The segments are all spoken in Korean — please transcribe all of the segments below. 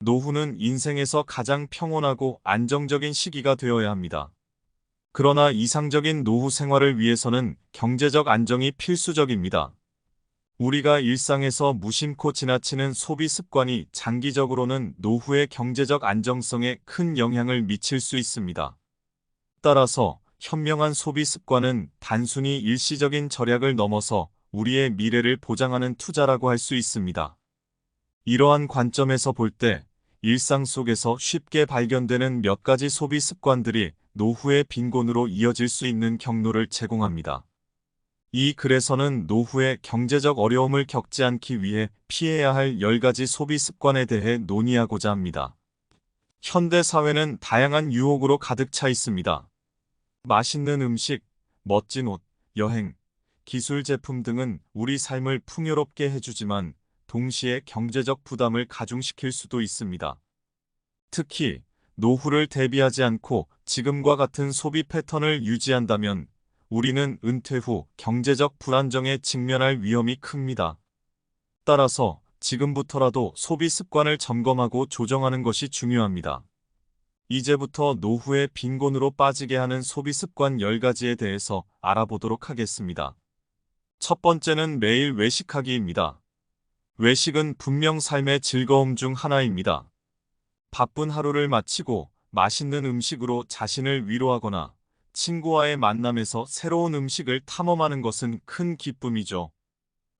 노후는 인생에서 가장 평온하고 안정적인 시기가 되어야 합니다. 그러나 이상적인 노후 생활을 위해서는 경제적 안정이 필수적입니다. 우리가 일상에서 무심코 지나치는 소비 습관이 장기적으로는 노후의 경제적 안정성에 큰 영향을 미칠 수 있습니다. 따라서 현명한 소비 습관은 단순히 일시적인 절약을 넘어서 우리의 미래를 보장하는 투자라고 할 수 있습니다. 이러한 관점에서 볼 때 일상 속에서 쉽게 발견되는 몇 가지 소비 습관들이 노후의 빈곤으로 이어질 수 있는 경로를 제공합니다. 이 글에서는 노후의 경제적 어려움을 겪지 않기 위해 피해야 할 10가지 소비 습관에 대해 논의하고자 합니다. 현대 사회는 다양한 유혹으로 가득 차 있습니다. 맛있는 음식, 멋진 옷, 여행, 기술 제품 등은 우리 삶을 풍요롭게 해주지만 동시에 경제적 부담을 가중시킬 수도 있습니다. 특히 노후를 대비하지 않고 지금과 같은 소비 패턴을 유지한다면 우리는 은퇴 후 경제적 불안정에 직면할 위험이 큽니다. 따라서 지금부터라도 소비 습관을 점검하고 조정하는 것이 중요합니다. 이제부터 노후의 빈곤으로 빠지게 하는 소비 습관 10가지에 대해서 알아보도록 하겠습니다. 첫 번째는 매일 외식하기입니다. 외식은 분명 삶의 즐거움 중 하나입니다. 바쁜 하루를 마치고 맛있는 음식으로 자신을 위로하거나 친구와의 만남에서 새로운 음식을 탐험하는 것은 큰 기쁨이죠.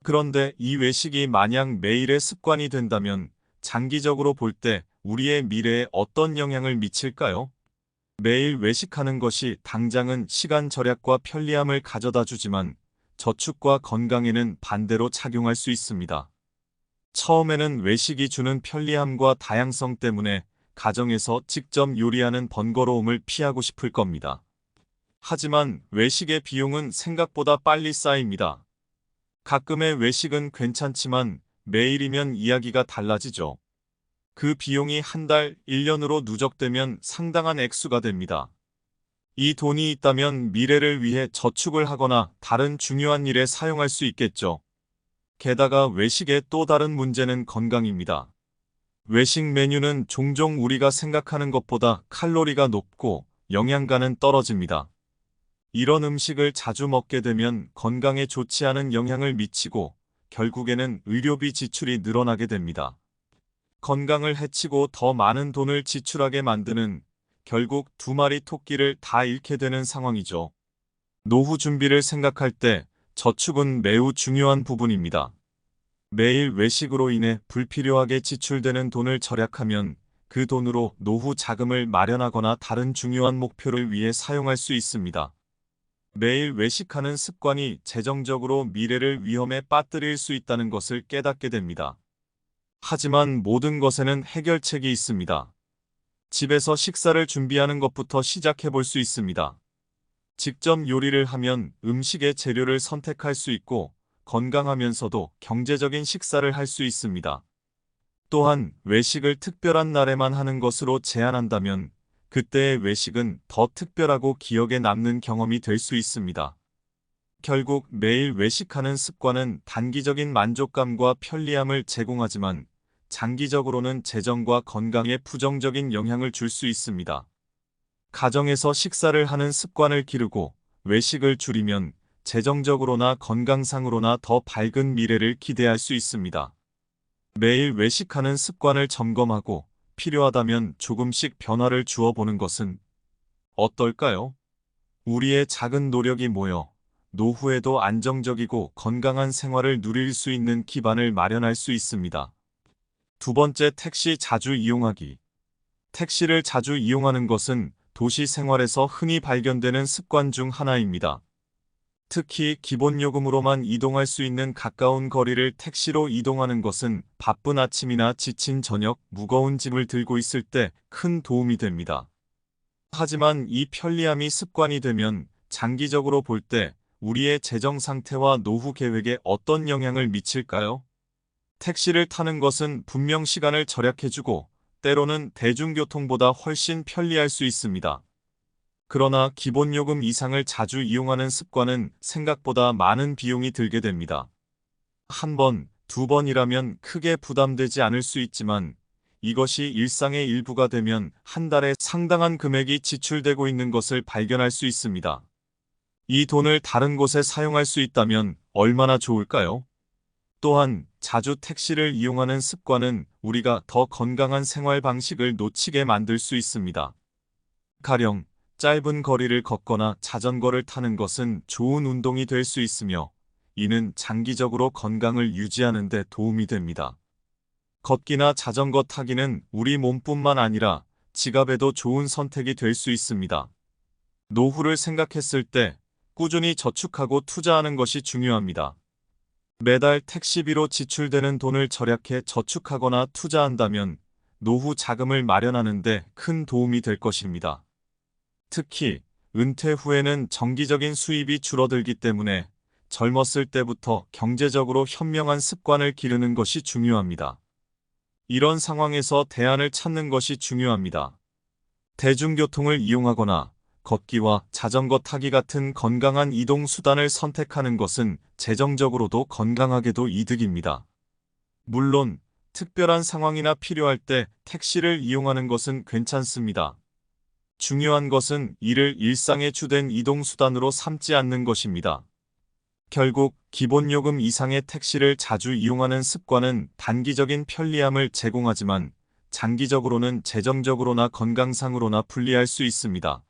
그런데 이 외식이 만약 매일의 습관이 된다면 장기적으로 볼 때 우리의 미래에 어떤 영향을 미칠까요? 매일 외식하는 것이 당장은 시간 절약과 편리함을 가져다 주지만 저축과 건강에는 반대로 작용할 수 있습니다. 처음에는 외식이 주는 편리함과 다양성 때문에 가정에서 직접 요리하는 번거로움을 피하고 싶을 겁니다. 하지만 외식의 비용은 생각보다 빨리 쌓입니다. 가끔의 외식은 괜찮지만 매일이면 이야기가 달라지죠. 그 비용이 한 달, 1년으로 누적되면 상당한 액수가 됩니다. 이 돈이 있다면 미래를 위해 저축을 하거나 다른 중요한 일에 사용할 수 있겠죠. 게다가 외식의 또 다른 문제는 건강입니다. 외식 메뉴는 종종 우리가 생각하는 것보다 칼로리가 높고 영양가는 떨어집니다. 이런 음식을 자주 먹게 되면 건강에 좋지 않은 영향을 미치고 결국에는 의료비 지출이 늘어나게 됩니다. 건강을 해치고 더 많은 돈을 지출하게 만드는 결국 두 마리 토끼를 다 잃게 되는 상황이죠. 노후 준비를 생각할 때 저축은 매우 중요한 부분입니다. 매일 외식으로 인해 불필요하게 지출되는 돈을 절약하면 그 돈으로 노후 자금을 마련하거나 다른 중요한 목표를 위해 사용할 수 있습니다. 매일 외식하는 습관이 재정적으로 미래를 위험에 빠뜨릴 수 있다는 것을 깨닫게 됩니다. 하지만 모든 것에는 해결책이 있습니다. 집에서 식사를 준비하는 것부터 시작해 볼 수 있습니다. 직접 요리를 하면 음식의 재료를 선택할 수 있고 건강하면서도 경제적인 식사를 할 수 있습니다. 또한 외식을 특별한 날에만 하는 것으로 제한한다면 그때의 외식은 더 특별하고 기억에 남는 경험이 될 수 있습니다. 결국 매일 외식하는 습관은 단기적인 만족감과 편리함을 제공하지만 장기적으로는 재정과 건강에 부정적인 영향을 줄 수 있습니다. 가정에서 식사를 하는 습관을 기르고 외식을 줄이면 재정적으로나 건강상으로나 더 밝은 미래를 기대할 수 있습니다. 매일 외식하는 습관을 점검하고 필요하다면 조금씩 변화를 주어 보는 것은 어떨까요? 우리의 작은 노력이 모여 노후에도 안정적이고 건강한 생활을 누릴 수 있는 기반을 마련할 수 있습니다. 두 번째, 택시 자주 이용하기. 택시를 자주 이용하는 것은 도시 생활에서 흔히 발견되는 습관 중 하나입니다. 특히 기본 요금으로만 이동할 수 있는 가까운 거리를 택시로 이동하는 것은 바쁜 아침이나 지친 저녁, 무거운 짐을 들고 있을 때 큰 도움이 됩니다. 하지만 이 편리함이 습관이 되면 장기적으로 볼 때 우리의 재정 상태와 노후 계획에 어떤 영향을 미칠까요? 택시를 타는 것은 분명 시간을 절약해주고 때로는 대중교통보다 훨씬 편리할 수 있습니다. 그러나 기본 요금 이상을 자주 이용하는 습관은 생각보다 많은 비용이 들게 됩니다. 한 번, 두 번이라면 크게 부담되지 않을 수 있지만 이것이 일상의 일부가 되면 한 달에 상당한 금액이 지출되고 있는 것을 발견할 수 있습니다. 이 돈을 다른 곳에 사용할 수 있다면 얼마나 좋을까요? 또한 자주 택시를 이용하는 습관은 우리가 더 건강한 생활 방식을 놓치게 만들 수 있습니다. 가령 짧은 거리를 걷거나 자전거를 타는 것은 좋은 운동이 될 수 있으며 이는 장기적으로 건강을 유지하는 데 도움이 됩니다. 걷기나 자전거 타기는 우리 몸뿐만 아니라 지갑에도 좋은 선택이 될 수 있습니다. 노후를 생각했을 때 꾸준히 저축하고 투자하는 것이 중요합니다. 매달 택시비로 지출되는 돈을 절약해 저축하거나 투자한다면 노후 자금을 마련하는 데 큰 도움이 될 것입니다. 특히 은퇴 후에는 정기적인 수입이 줄어들기 때문에 젊었을 때부터 경제적으로 현명한 습관을 기르는 것이 중요합니다. 이런 상황에서 대안을 찾는 것이 중요합니다. 대중교통을 이용하거나 걷기와 자전거 타기 같은 건강한 이동 수단을 선택하는 것은 재정적으로도 건강하게도 이득입니다. 물론 특별한 상황이나 필요할 때 택시를 이용하는 것은 괜찮습니다. 중요한 것은 이를 일상의 주된 이동 수단으로 삼지 않는 것입니다. 결국 기본 요금 이상의 택시를 자주 이용하는 습관은 단기적인 편리함을 제공하지만 장기적으로는 재정적으로나 건강상으로나 불리할 수 있습니다.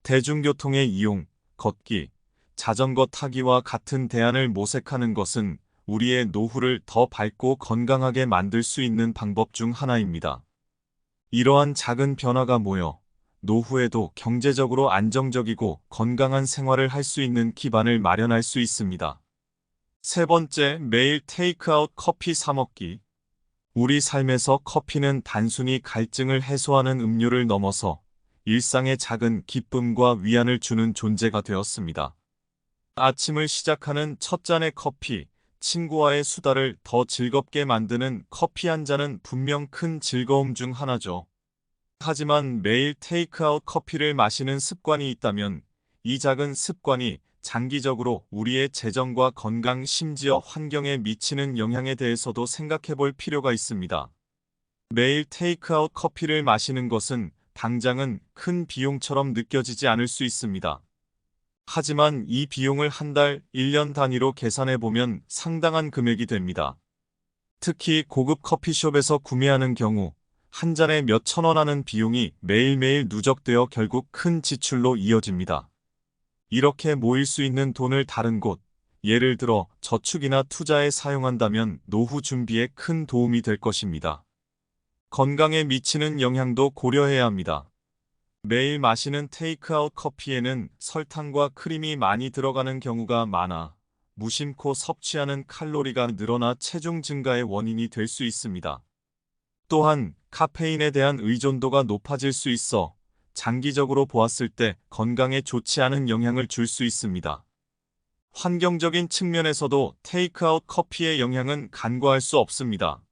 대중교통의 이용, 걷기, 자전거 타기와 같은 대안을 모색하는 것은 우리의 노후를 더 밝고 건강하게 만들 수 있는 방법 중 하나입니다. 이러한 작은 변화가 모여 노후에도 경제적으로 안정적이고 건강한 생활을 할 수 있는 기반을 마련할 수 있습니다. 세 번째, 매일 테이크아웃 커피 사 먹기. 우리 삶에서 커피는 단순히 갈증을 해소하는 음료를 넘어서 일상의 작은 기쁨과 위안을 주는 존재가 되었습니다. 아침을 시작하는 첫 잔의 커피, 친구와의 수다를 더 즐겁게 만드는 커피 한 잔은 분명 큰 즐거움 중 하나죠. 하지만 매일 테이크아웃 커피를 마시는 습관이 있다면 이 작은 습관이 장기적으로 우리의 재정과 건강 심지어 환경에 미치는 영향에 대해서도 생각해 볼 필요가 있습니다. 매일 테이크아웃 커피를 마시는 것은 당장은 큰 비용처럼 느껴지지 않을 수 있습니다. 하지만 이 비용을 한 달, 1년 단위로 계산해 보면 상당한 금액이 됩니다. 특히 고급 커피숍에서 구매하는 경우 한 잔에 몇 천 원 하는 비용이 매일매일 누적되어 결국 큰 지출로 이어집니다. 이렇게 모일 수 있는 돈을 다른 곳, 예를 들어 저축이나 투자에 사용한다면 노후 준비에 큰 도움이 될 것입니다. 건강에 미치는 영향도 고려해야 합니다. 매일 마시는 테이크아웃 커피에는 설탕과 크림이 많이 들어가는 경우가 많아 무심코 섭취하는 칼로리가 늘어나 체중 증가의 원인이 될 수 있습니다. 또한 카페인에 대한 의존도가 높아질 수 있어 장기적으로 보았을 때 건강에 좋지 않은 영향을 줄 수 있습니다. 환경적인 측면에서도 테이크아웃 커피의 영향은 간과할 수 없습니다.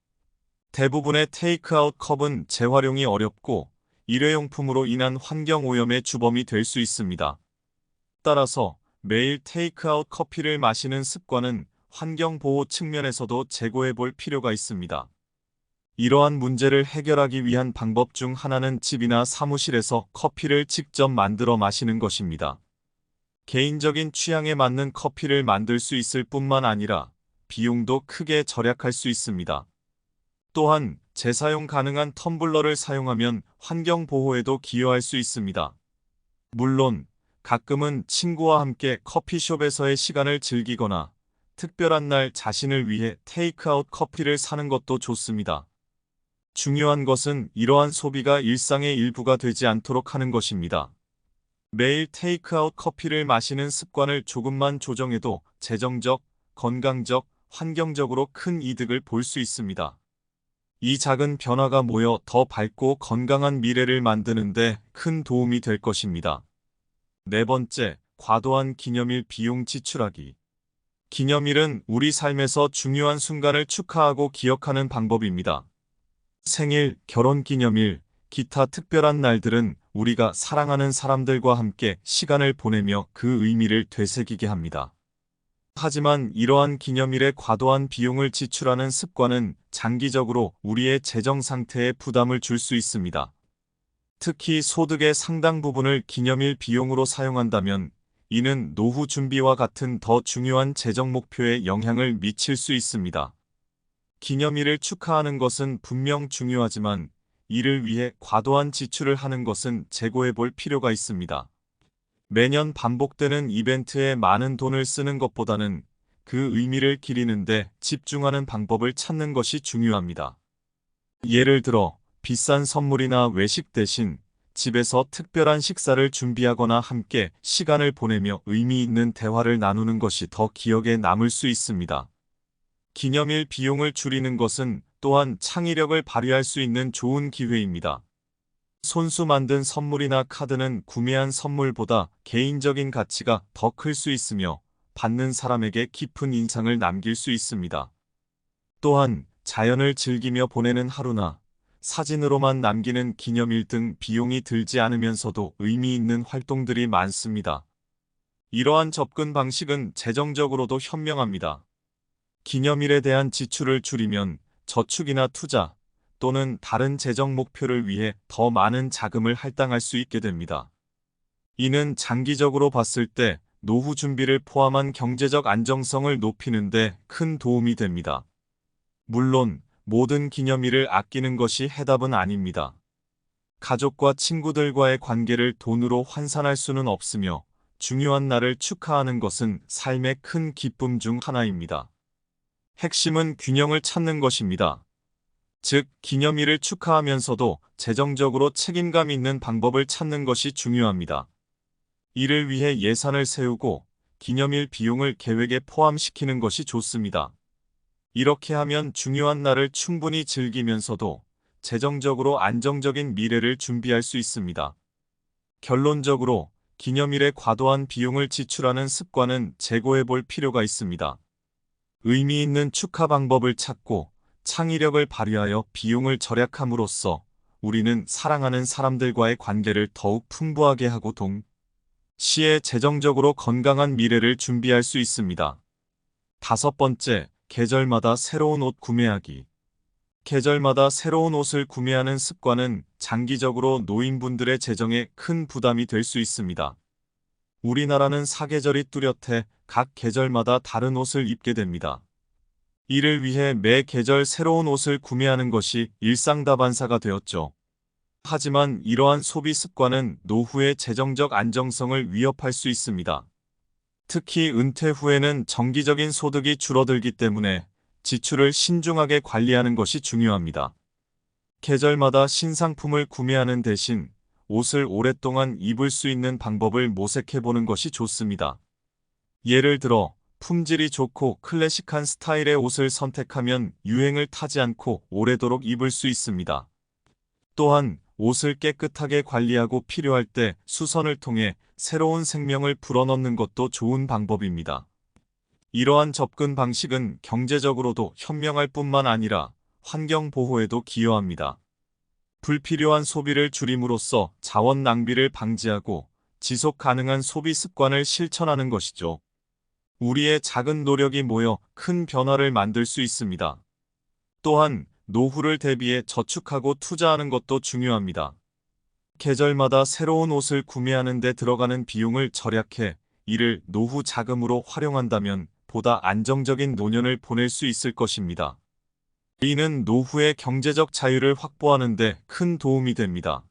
대부분의 테이크아웃 컵은 재활용이 어렵고 일회용품으로 인한 환경오염의 주범이 될 수 있습니다. 따라서 매일 테이크아웃 커피를 마시는 습관은 환경보호 측면에서도 재고해 볼 필요가 있습니다. 이러한 문제를 해결하기 위한 방법 중 하나는 집이나 사무실에서 커피를 직접 만들어 마시는 것입니다. 개인적인 취향에 맞는 커피를 만들 수 있을 뿐만 아니라 비용도 크게 절약할 수 있습니다. 또한 재사용 가능한 텀블러를 사용하면 환경 보호에도 기여할 수 있습니다. 물론 가끔은 친구와 함께 커피숍에서의 시간을 즐기거나 특별한 날 자신을 위해 테이크아웃 커피를 사는 것도 좋습니다. 중요한 것은 이러한 소비가 일상의 일부가 되지 않도록 하는 것입니다. 매일 테이크아웃 커피를 마시는 습관을 조금만 조정해도 재정적, 건강적, 환경적으로 큰 이득을 볼 수 있습니다. 이 작은 변화가 모여 더 밝고 건강한 미래를 만드는데 큰 도움이 될 것입니다. 네 번째, 과도한 기념일 비용 지출하기. 기념일은 우리 삶에서 중요한 순간을 축하하고 기억하는 방법입니다. 생일, 결혼기념일, 기타 특별한 날들은 우리가 사랑하는 사람들과 함께 시간을 보내며 그 의미를 되새기게 합니다. 하지만 이러한 기념일에 과도한 비용을 지출하는 습관은 장기적으로 우리의 재정 상태에 부담을 줄 수 있습니다. 특히 소득의 상당 부분을 기념일 비용으로 사용한다면 이는 노후 준비와 같은 더 중요한 재정 목표에 영향을 미칠 수 있습니다. 기념일을 축하하는 것은 분명 중요하지만 이를 위해 과도한 지출을 하는 것은 재고해 볼 필요가 있습니다. 매년 반복되는 이벤트에 많은 돈을 쓰는 것보다는 그 의미를 기리는데 집중하는 방법을 찾는 것이 중요합니다. 예를 들어 비싼 선물이나 외식 대신 집에서 특별한 식사를 준비하거나 함께 시간을 보내며 의미 있는 대화를 나누는 것이 더 기억에 남을 수 있습니다. 기념일 비용을 줄이는 것은 또한 창의력을 발휘할 수 있는 좋은 기회입니다. 손수 만든 선물이나 카드는 구매한 선물보다 개인적인 가치가 더 클 수 있으며 받는 사람에게 깊은 인상을 남길 수 있습니다. 또한 자연을 즐기며 보내는 하루나 사진으로만 남기는 기념일 등 비용이 들지 않으면서도 의미 있는 활동들이 많습니다. 이러한 접근 방식은 재정적으로도 현명합니다. 기념일에 대한 지출을 줄이면 저축이나 투자 또는 다른 재정 목표를 위해 더 많은 자금을 할당할 수 있게 됩니다. 이는 장기적으로 봤을 때 노후 준비를 포함한 경제적 안정성을 높이는 데 큰 도움이 됩니다. 물론 모든 기념일을 아끼는 것이 해답은 아닙니다. 가족과 친구들과의 관계를 돈으로 환산할 수는 없으며 중요한 날을 축하하는 것은 삶의 큰 기쁨 중 하나입니다. 핵심은 균형을 찾는 것입니다. 즉, 기념일을 축하하면서도 재정적으로 책임감 있는 방법을 찾는 것이 중요합니다. 이를 위해 예산을 세우고 기념일 비용을 계획에 포함시키는 것이 좋습니다. 이렇게 하면 중요한 날을 충분히 즐기면서도 재정적으로 안정적인 미래를 준비할 수 있습니다. 결론적으로 기념일에 과도한 비용을 지출하는 습관은 재고해 볼 필요가 있습니다. 의미 있는 축하 방법을 찾고 창의력을 발휘하여 비용을 절약함으로써 우리는 사랑하는 사람들과의 관계를 더욱 풍부하게 하고 동시에 재정적으로 건강한 미래를 준비할 수 있습니다. 다섯 번째, 계절마다 새로운 옷 구매하기. 계절마다 새로운 옷을 구매하는 습관은 장기적으로 노인분들의 재정에 큰 부담이 될 수 있습니다. 우리나라는 사계절이 뚜렷해 각 계절마다 다른 옷을 입게 됩니다. 이를 위해 매 계절 새로운 옷을 구매하는 것이 일상다반사가 되었죠. 하지만 이러한 소비 습관은 노후의 재정적 안정성을 위협할 수 있습니다. 특히 은퇴 후에는 정기적인 소득이 줄어들기 때문에 지출을 신중하게 관리하는 것이 중요합니다. 계절마다 신상품을 구매하는 대신 옷을 오랫동안 입을 수 있는 방법을 모색해보는 것이 좋습니다. 예를 들어 품질이 좋고 클래식한 스타일의 옷을 선택하면 유행을 타지 않고 오래도록 입을 수 있습니다. 또한 옷을 깨끗하게 관리하고 필요할 때 수선을 통해 새로운 생명을 불어넣는 것도 좋은 방법입니다. 이러한 접근 방식은 경제적으로도 현명할 뿐만 아니라 환경 보호에도 기여합니다. 불필요한 소비를 줄임으로써 자원 낭비를 방지하고 지속 가능한 소비 습관을 실천하는 것이죠. 우리의 작은 노력이 모여 큰 변화를 만들 수 있습니다. 또한 노후를 대비해 저축하고 투자하는 것도 중요합니다. 계절마다 새로운 옷을 구매하는 데 들어가는 비용을 절약해 이를 노후 자금으로 활용한다면 보다 안정적인 노년을 보낼 수 있을 것입니다. 이는 노후의 경제적 자유를 확보하는 데 큰 도움이 됩니다.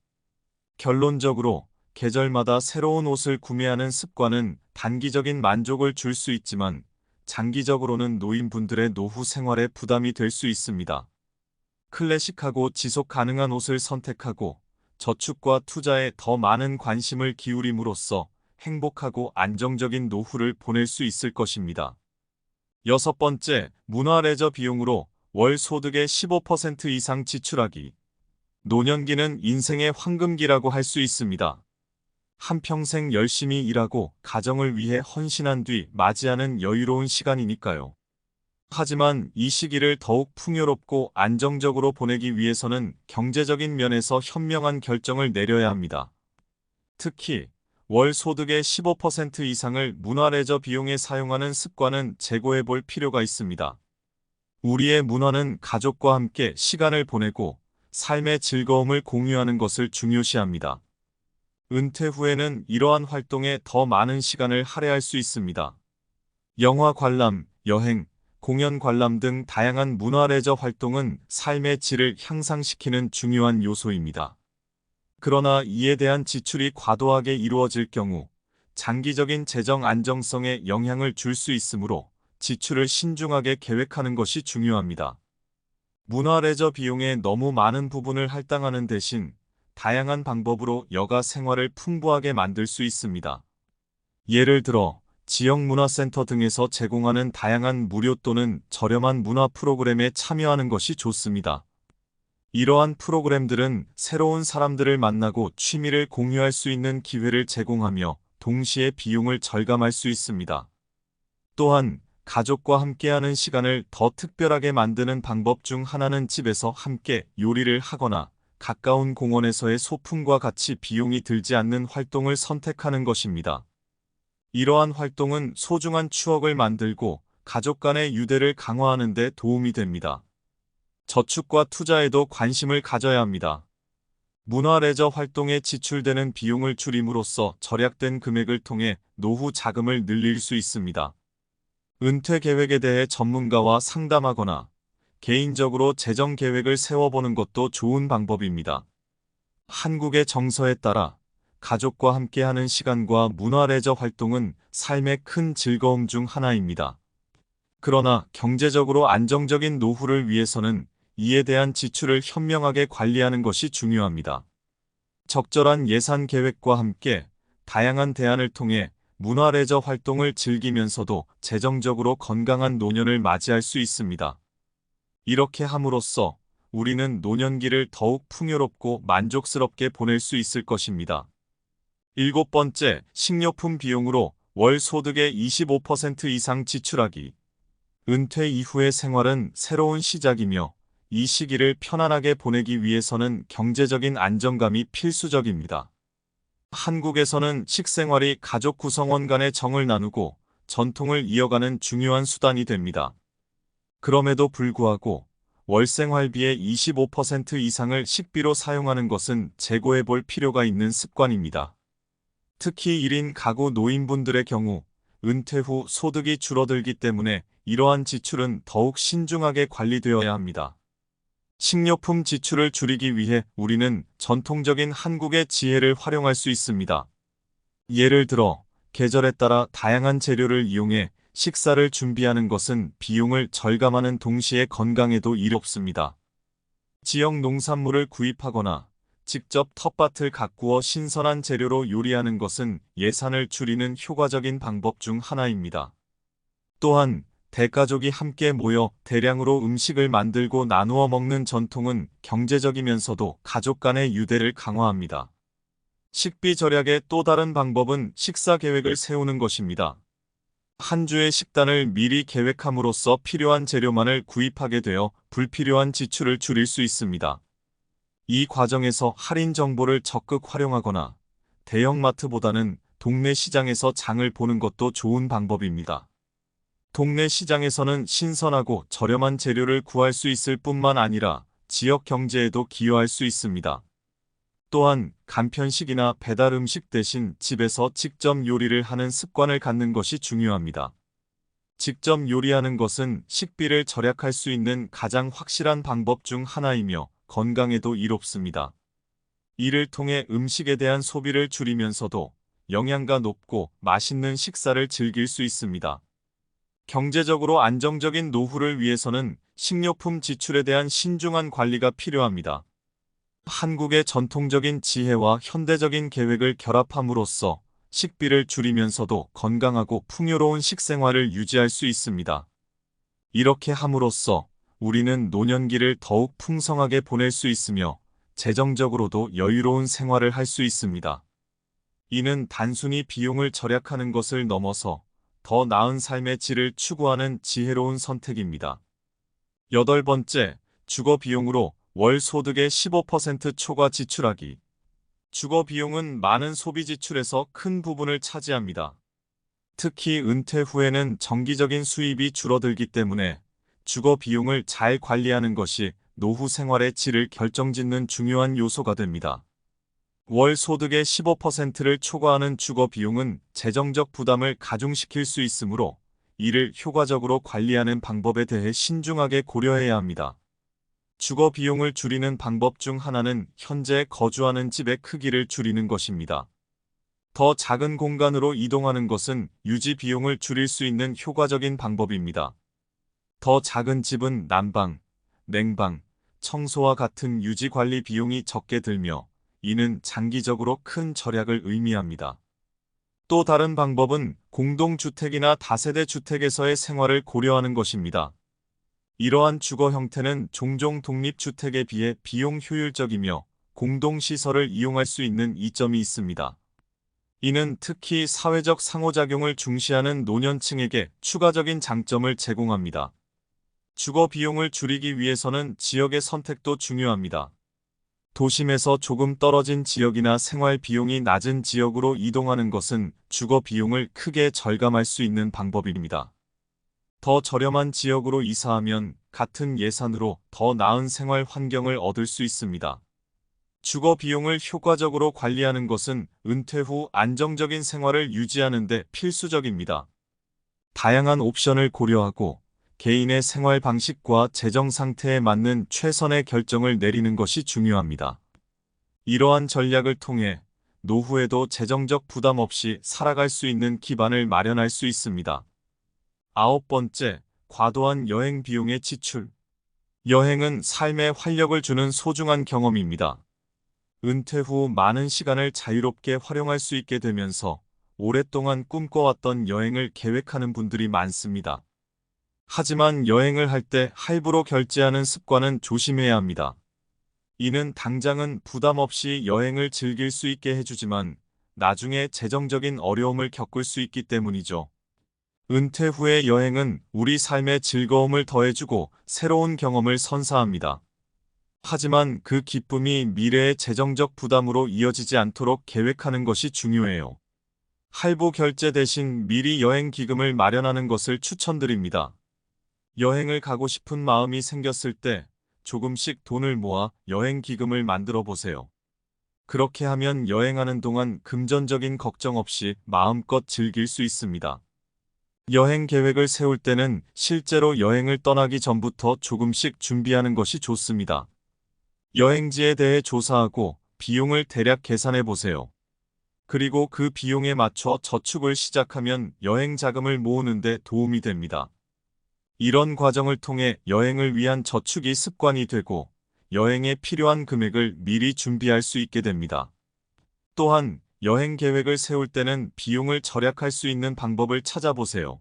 결론적으로 계절마다 새로운 옷을 구매하는 습관은 단기적인 만족을 줄 수 있지만 장기적으로는 노인분들의 노후 생활에 부담이 될 수 있습니다. 클래식하고 지속 가능한 옷을 선택하고 저축과 투자에 더 많은 관심을 기울임으로써 행복하고 안정적인 노후를 보낼 수 있을 것입니다. 여섯 번째, 문화 레저 비용으로 월 소득의 15% 이상 지출하기. 노년기는 인생의 황금기라고 할 수 있습니다. 한평생 열심히 일하고 가정을 위해 헌신한 뒤 맞이하는 여유로운 시간이니까요. 하지만 이 시기를 더욱 풍요롭고 안정적으로 보내기 위해서는 경제적인 면에서 현명한 결정을 내려야 합니다. 특히 월 소득의 15% 이상을 문화레저 비용에 사용하는 습관은 재고해 볼 필요가 있습니다. 우리의 문화는 가족과 함께 시간을 보내고 삶의 즐거움을 공유하는 것을 중요시합니다. 은퇴 후에는 이러한 활동에 더 많은 시간을 할애할 수 있습니다. 영화 관람, 여행, 공연 관람 등 다양한 문화레저 활동은 삶의 질을 향상시키는 중요한 요소입니다. 그러나 이에 대한 지출이 과도하게 이루어질 경우 장기적인 재정 안정성에 영향을 줄 수 있으므로 지출을 신중하게 계획하는 것이 중요합니다. 문화레저 비용의 너무 많은 부분을 할당하는 대신 다양한 방법으로 여가 생활을 풍부하게 만들 수 있습니다. 예를 들어 지역 문화센터 등에서 제공하는 다양한 무료 또는 저렴한 문화 프로그램에 참여하는 것이 좋습니다. 이러한 프로그램들은 새로운 사람들을 만나고 취미를 공유할 수 있는 기회를 제공하며 동시에 비용을 절감할 수 있습니다. 또한 가족과 함께하는 시간을 더 특별하게 만드는 방법 중 하나는 집에서 함께 요리를 하거나 가까운 공원에서의 소풍과 같이 비용이 들지 않는 활동을 선택하는 것입니다. 이러한 활동은 소중한 추억을 만들고 가족 간의 유대를 강화하는 데 도움이 됩니다. 저축과 투자에도 관심을 가져야 합니다. 문화레저 활동에 지출되는 비용을 줄임으로써 절약된 금액을 통해 노후 자금을 늘릴 수 있습니다. 은퇴 계획에 대해 전문가와 상담하거나 개인적으로 재정 계획을 세워보는 것도 좋은 방법입니다. 한국의 정서에 따라 가족과 함께하는 시간과 문화레저 활동은 삶의 큰 즐거움 중 하나입니다. 그러나 경제적으로 안정적인 노후를 위해서는 이에 대한 지출을 현명하게 관리하는 것이 중요합니다. 적절한 예산 계획과 함께 다양한 대안을 통해 문화레저 활동을 즐기면서도 재정적으로 건강한 노년을 맞이할 수 있습니다. 이렇게 함으로써 우리는 노년기를 더욱 풍요롭고 만족스럽게 보낼 수 있을 것입니다. 7번째, 식료품 비용으로 월 소득의 25% 이상 지출하기. 은퇴 이후의 생활은 새로운 시작이며 이 시기를 편안하게 보내기 위해서는 경제적인 안정감이 필수적입니다. 한국에서는 식생활이 가족 구성원 간의 정을 나누고 전통을 이어가는 중요한 수단이 됩니다. 그럼에도 불구하고 월생활비의 25% 이상을 식비로 사용하는 것은 재고해 볼 필요가 있는 습관입니다. 특히 1인 가구 노인분들의 경우 은퇴 후 소득이 줄어들기 때문에 이러한 지출은 더욱 신중하게 관리되어야 합니다. 식료품 지출을 줄이기 위해 우리는 전통적인 한국의 지혜를 활용할 수 있습니다. 예를 들어 계절에 따라 다양한 재료를 이용해 식사를 준비하는 것은 비용을 절감하는 동시에 건강에도 이롭습니다. 지역 농산물을 구입하거나 직접 텃밭을 가꾸어 신선한 재료로 요리하는 것은 예산을 줄이는 효과적인 방법 중 하나입니다. 또한 대가족이 함께 모여 대량으로 음식을 만들고 나누어 먹는 전통은 경제적이면서도 가족 간의 유대를 강화합니다. 식비 절약의 또 다른 방법은 식사 계획을 세우는 것입니다. 한 주의 식단을 미리 계획함으로써 필요한 재료만을 구입하게 되어 불필요한 지출을 줄일 수 있습니다. 이 과정에서 할인 정보를 적극 활용하거나 대형마트보다는 동네 시장에서 장을 보는 것도 좋은 방법입니다. 동네 시장에서는 신선하고 저렴한 재료를 구할 수 있을 뿐만 아니라 지역 경제에도 기여할 수 있습니다. 또한 간편식이나 배달 음식 대신 집에서 직접 요리를 하는 습관을 갖는 것이 중요합니다. 직접 요리하는 것은 식비를 절약할 수 있는 가장 확실한 방법 중 하나이며 건강에도 이롭습니다. 이를 통해 음식에 대한 소비를 줄이면서도 영양가 높고 맛있는 식사를 즐길 수 있습니다. 경제적으로 안정적인 노후를 위해서는 식료품 지출에 대한 신중한 관리가 필요합니다. 한국의 전통적인 지혜와 현대적인 계획을 결합함으로써 식비를 줄이면서도 건강하고 풍요로운 식생활을 유지할 수 있습니다. 이렇게 함으로써 우리는 노년기를 더욱 풍성하게 보낼 수 있으며 재정적으로도 여유로운 생활을 할 수 있습니다. 이는 단순히 비용을 절약하는 것을 넘어서 더 나은 삶의 질을 추구하는 지혜로운 선택입니다. 8번째, 주거 비용으로 월 소득의 15% 초과 지출하기. 주거 비용은 많은 소비 지출에서 큰 부분을 차지합니다. 특히 은퇴 후에는 정기적인 수입이 줄어들기 때문에 주거 비용을 잘 관리하는 것이 노후 생활의 질을 결정짓는 중요한 요소가 됩니다. 월 소득의 15%를 초과하는 주거 비용은 재정적 부담을 가중시킬 수 있으므로 이를 효과적으로 관리하는 방법에 대해 신중하게 고려해야 합니다. 주거 비용을 줄이는 방법 중 하나는 현재 거주하는 집의 크기를 줄이는 것입니다. 더 작은 공간으로 이동하는 것은 유지 비용을 줄일 수 있는 효과적인 방법입니다. 더 작은 집은 난방, 냉방, 청소와 같은 유지 관리 비용이 적게 들며 이는 장기적으로 큰 절약을 의미합니다. 또 다른 방법은 공동주택이나 다세대 주택에서의 생활을 고려하는 것입니다. 이러한 주거 형태는 종종 독립주택에 비해 비용 효율적이며 공동시설을 이용할 수 있는 이점이 있습니다. 이는 특히 사회적 상호작용을 중시하는 노년층에게 추가적인 장점을 제공합니다. 주거 비용을 줄이기 위해서는 지역의 선택도 중요합니다. 도심에서 조금 떨어진 지역이나 생활 비용이 낮은 지역으로 이동하는 것은 주거 비용을 크게 절감할 수 있는 방법입니다. 더 저렴한 지역으로 이사하면 같은 예산으로 더 나은 생활 환경을 얻을 수 있습니다. 주거 비용을 효과적으로 관리하는 것은 은퇴 후 안정적인 생활을 유지하는 데 필수적입니다. 다양한 옵션을 고려하고 개인의 생활 방식과 재정 상태에 맞는 최선의 결정을 내리는 것이 중요합니다. 이러한 전략을 통해 노후에도 재정적 부담 없이 살아갈 수 있는 기반을 마련할 수 있습니다. 9번째, 과도한 여행 비용의 지출. 여행은 삶에 활력을 주는 소중한 경험입니다. 은퇴 후 많은 시간을 자유롭게 활용할 수 있게 되면서 오랫동안 꿈꿔왔던 여행을 계획하는 분들이 많습니다. 하지만 여행을 할 때 할부로 결제하는 습관은 조심해야 합니다. 이는 당장은 부담 없이 여행을 즐길 수 있게 해주지만 나중에 재정적인 어려움을 겪을 수 있기 때문이죠. 은퇴 후의 여행은 우리 삶에 즐거움을 더해주고 새로운 경험을 선사합니다. 하지만 그 기쁨이 미래의 재정적 부담으로 이어지지 않도록 계획하는 것이 중요해요. 할부 결제 대신 미리 여행 기금을 마련하는 것을 추천드립니다. 여행을 가고 싶은 마음이 생겼을 때 조금씩 돈을 모아 여행 기금을 만들어 보세요. 그렇게 하면 여행하는 동안 금전적인 걱정 없이 마음껏 즐길 수 있습니다. 여행 계획을 세울 때는 실제로 여행을 떠나기 전부터 조금씩 준비하는 것이 좋습니다. 여행지에 대해 조사하고 비용을 대략 계산해 보세요. 그리고 그 비용에 맞춰 저축을 시작하면 여행 자금을 모으는 데 도움이 됩니다. 이런 과정을 통해 여행을 위한 저축이 습관이 되고 여행에 필요한 금액을 미리 준비할 수 있게 됩니다. 또한 여행 계획을 세울 때는 비용을 절약할 수 있는 방법을 찾아보세요.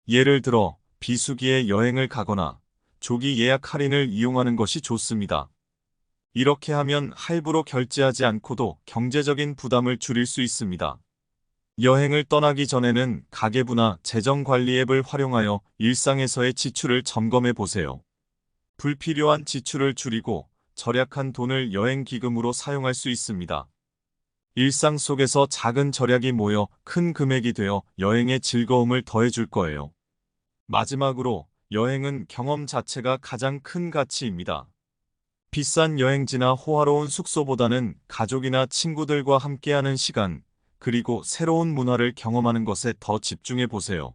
예를 들어 비수기에 여행을 가거나 조기 예약 할인을 이용하는 것이 좋습니다. 이렇게 하면 할부로 결제하지 않고도 경제적인 부담을 줄일 수 있습니다. 여행을 떠나기 전에는 가계부나 재정관리 앱을 활용하여 일상에서의 지출을 점검해 보세요. 불필요한 지출을 줄이고 절약한 돈을 여행 기금으로 사용할 수 있습니다. 일상 속에서 작은 절약이 모여 큰 금액이 되어 여행의 즐거움을 더해줄 거예요. 마지막으로 여행은 경험 자체가 가장 큰 가치입니다. 비싼 여행지나 호화로운 숙소보다는 가족이나 친구들과 함께하는 시간, 그리고 새로운 문화를 경험하는 것에 더 집중해 보세요.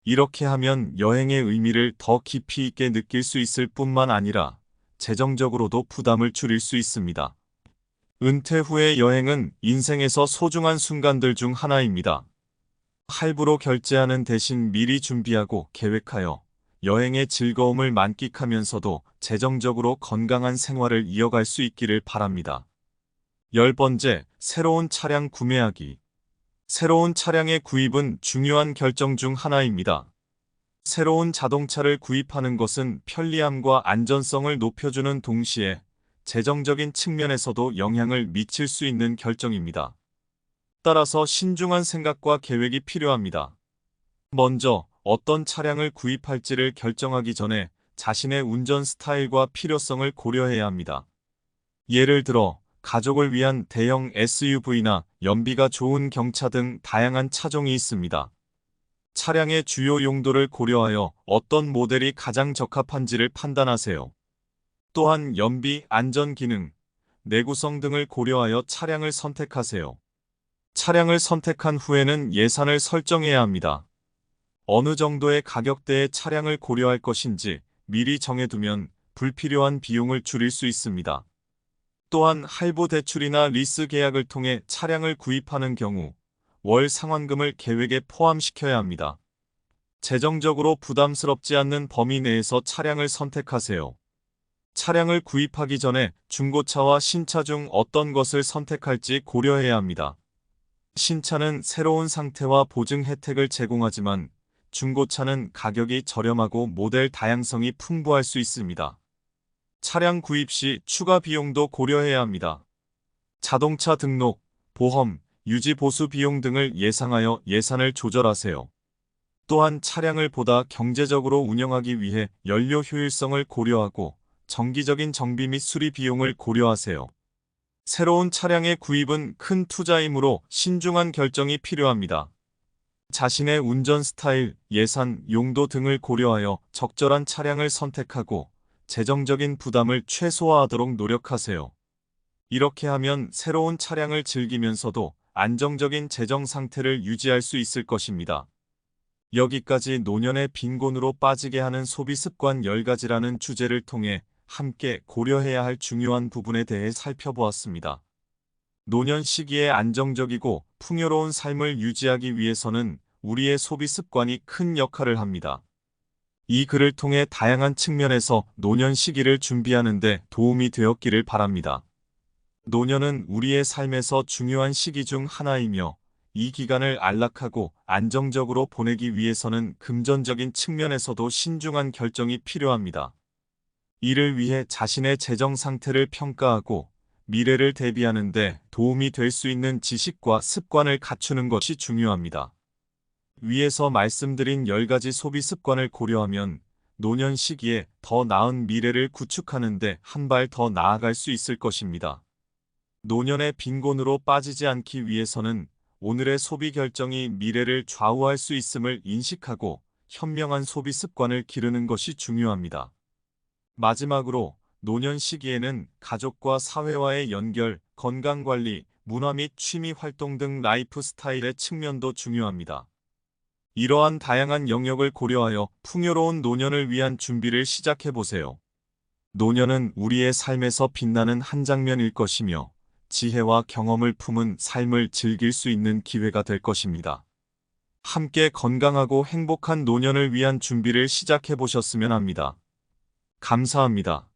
이렇게 하면 여행의 의미를 더 깊이 있게 느낄 수 있을 뿐만 아니라 재정적으로도 부담을 줄일 수 있습니다. 은퇴 후의 여행은 인생에서 소중한 순간들 중 하나입니다. 할부로 결제하는 대신 미리 준비하고 계획하여 여행의 즐거움을 만끽하면서도 재정적으로 건강한 생활을 이어갈 수 있기를 바랍니다. 10번째, 새로운 차량 구매하기. 새로운 차량의 구입은 중요한 결정 중 하나입니다. 새로운 자동차를 구입하는 것은 편리함과 안전성을 높여주는 동시에 재정적인 측면에서도 영향을 미칠 수 있는 결정입니다. 따라서 신중한 생각과 계획이 필요합니다. 먼저 어떤 차량을 구입할지를 결정하기 전에 자신의 운전 스타일과 필요성을 고려해야 합니다. 예를 들어 가족을 위한 대형 SUV나 연비가 좋은 경차 등 다양한 차종이 있습니다. 차량의 주요 용도를 고려하여 어떤 모델이 가장 적합한지를 판단하세요. 또한 연비, 안전 기능, 내구성 등을 고려하여 차량을 선택하세요. 차량을 선택한 후에는 예산을 설정해야 합니다. 어느 정도의 가격대의 차량을 고려할 것인지 미리 정해두면 불필요한 비용을 줄일 수 있습니다. 또한 할부 대출이나 리스 계약을 통해 차량을 구입하는 경우 월 상환금을 계획에 포함시켜야 합니다. 재정적으로 부담스럽지 않는 범위 내에서 차량을 선택하세요. 차량을 구입하기 전에 중고차와 신차 중 어떤 것을 선택할지 고려해야 합니다. 신차는 새로운 상태와 보증 혜택을 제공하지만 중고차는 가격이 저렴하고 모델 다양성이 풍부할 수 있습니다. 차량 구입 시 추가 비용도 고려해야 합니다. 자동차 등록, 보험, 유지 보수 비용 등을 예상하여 예산을 조절하세요. 또한 차량을 보다 경제적으로 운영하기 위해 연료 효율성을 고려하고 정기적인 정비 및 수리 비용을 고려하세요. 새로운 차량의 구입은 큰 투자이므로 신중한 결정이 필요합니다. 자신의 운전 스타일, 예산, 용도 등을 고려하여 적절한 차량을 선택하고 재정적인 부담을 최소화하도록 노력하세요. 이렇게 하면 새로운 차량을 즐기면서도 안정적인 재정 상태를 유지할 수 있을 것입니다. 여기까지 노년의 빈곤으로 빠지게 하는 소비 습관 10가지라는 주제를 통해 함께 고려해야 할 중요한 부분에 대해 살펴보았습니다. 노년 시기에 안정적이고 풍요로운 삶을 유지하기 위해서는 우리의 소비 습관이 큰 역할을 합니다. 이 글을 통해 다양한 측면에서 노년 시기를 준비하는 데 도움이 되었기를 바랍니다. 노년은 우리의 삶에서 중요한 시기 중 하나이며 이 기간을 안락하고 안정적으로 보내기 위해서는 금전적인 측면에서도 신중한 결정이 필요합니다. 이를 위해 자신의 재정 상태를 평가하고 미래를 대비하는 데 도움이 될 수 있는 지식과 습관을 갖추는 것이 중요합니다. 위에서 말씀드린 10가지 소비 습관을 고려하면 노년 시기에 더 나은 미래를 구축하는 데 한 발 더 나아갈 수 있을 것입니다. 노년의 빈곤으로 빠지지 않기 위해서는 오늘의 소비 결정이 미래를 좌우할 수 있음을 인식하고 현명한 소비 습관을 기르는 것이 중요합니다. 마지막으로 노년 시기에는 가족과 사회와의 연결, 건강관리, 문화 및 취미 활동 등 라이프 스타일의 측면도 중요합니다. 이러한 다양한 영역을 고려하여 풍요로운 노년을 위한 준비를 시작해보세요. 노년은 우리의 삶에서 빛나는 한 장면일 것이며 지혜와 경험을 품은 삶을 즐길 수 있는 기회가 될 것입니다. 함께 건강하고 행복한 노년을 위한 준비를 시작해보셨으면 합니다. 감사합니다.